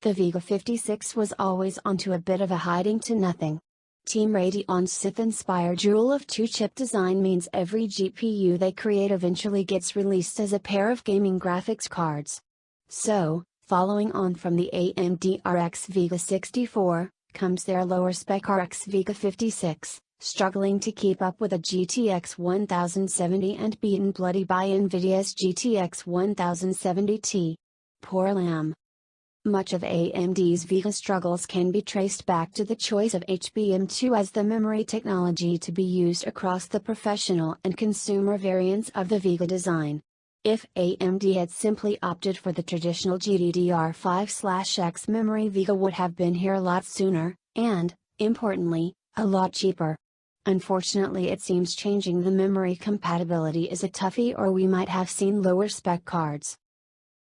the Vega 56 was always onto a bit of a hiding to nothing. Team Radeon's Sith-inspired Jewel of two-chip design means every GPU they create eventually gets released as a pair of gaming graphics cards. So, following on from the AMD RX Vega 64, comes their lower-spec RX Vega 56, struggling to keep up with a GTX 1070 and beaten bloody by Nvidia's GTX 1070 Ti. Poor lamb. Much of AMD's Vega struggles can be traced back to the choice of HBM2 as the memory technology to be used across the professional and consumer variants of the Vega design. If AMD had simply opted for the traditional GDDR5/X memory, Vega would have been here a lot sooner, and, importantly, a lot cheaper. Unfortunately, it seems changing the memory compatibility is a toughie, or we might have seen lower spec cards.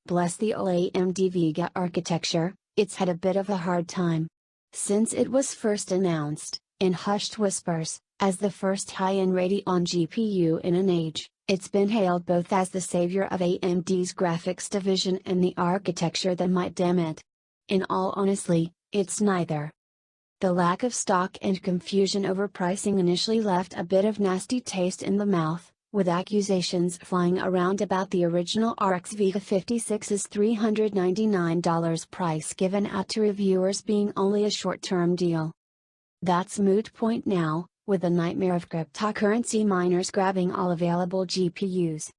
Bless the AMD Vega architecture, it's had a bit of a hard time. Since it was first announced, in hushed whispers, as the first high-end Radeon GPU in an age, it's been hailed both as the savior of AMD's graphics division and the architecture that might damn it. In all honesty, it's neither. The lack of stock and confusion over pricing initially left a bit of nasty taste in the mouth, with accusations flying around about the original RX Vega 56's $399 price given out to reviewers being only a short-term deal. That's moot point now, with the nightmare of cryptocurrency miners grabbing all available GPUs.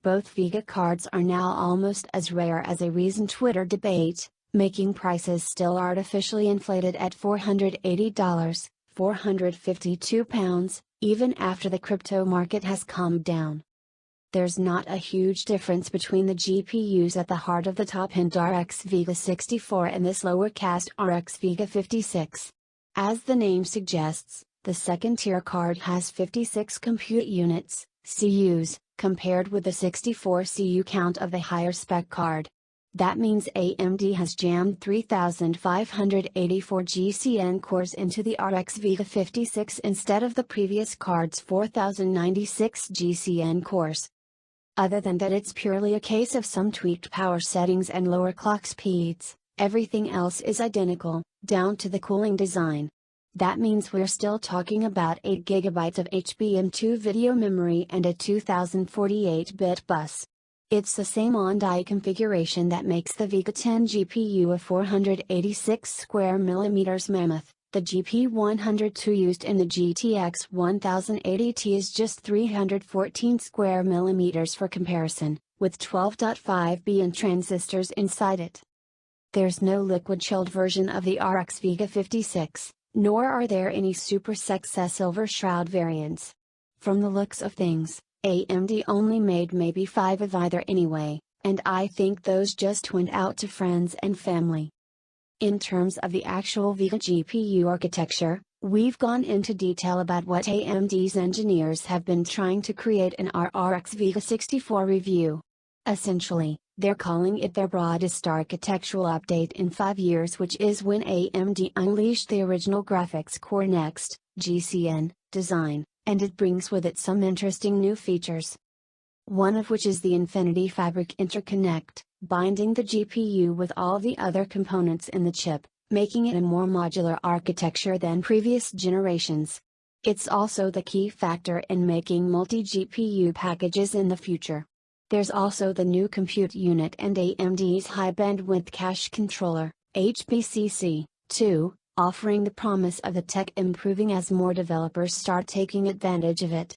Both Vega cards are now almost as rare as a recent Twitter debate, making prices still artificially inflated at $480, £452, even after the crypto market has calmed down. There's not a huge difference between the GPUs at the heart of the top-end RX Vega 64 and this lower-caste RX Vega 56. As the name suggests, the second-tier card has 56 compute units, CUs, compared with the 64 CU count of the higher-spec card. That means AMD has jammed 3,584 GCN cores into the RX Vega 56 instead of the previous card's 4,096 GCN cores. Other than that, it's purely a case of some tweaked power settings and lower clock speeds. Everything else is identical, down to the cooling design. That means we're still talking about 8 GB of HBM2 video memory and a 2048-bit bus. It's the same on-die configuration that makes the Vega 10 GPU a 486 square millimeters mammoth. The GP102 used in the GTX 1080 Ti is just 314 square millimeters for comparison, with 12.5 billion transistors inside it. There's no liquid-chilled version of the RX Vega 56. Nor are there any Super Success Silver Shroud variants. From the looks of things, AMD only made maybe 5 of either anyway, and I think those just went out to friends and family. In terms of the actual Vega GPU architecture, we've gone into detail about what AMD's engineers have been trying to create in our RX Vega 64 review. Essentially, they're calling it their broadest architectural update in 5 years, which is when AMD unleashed the original graphics core Next, GCN, design, and it brings with it some interesting new features. One of which is the Infinity Fabric interconnect, binding the GPU with all the other components in the chip, making it a more modular architecture than previous generations. It's also the key factor in making multi-GPU packages in the future. There's also the new compute unit and AMD's High Bandwidth Cache Controller, HBCC, 2, offering the promise of the tech improving as more developers start taking advantage of it.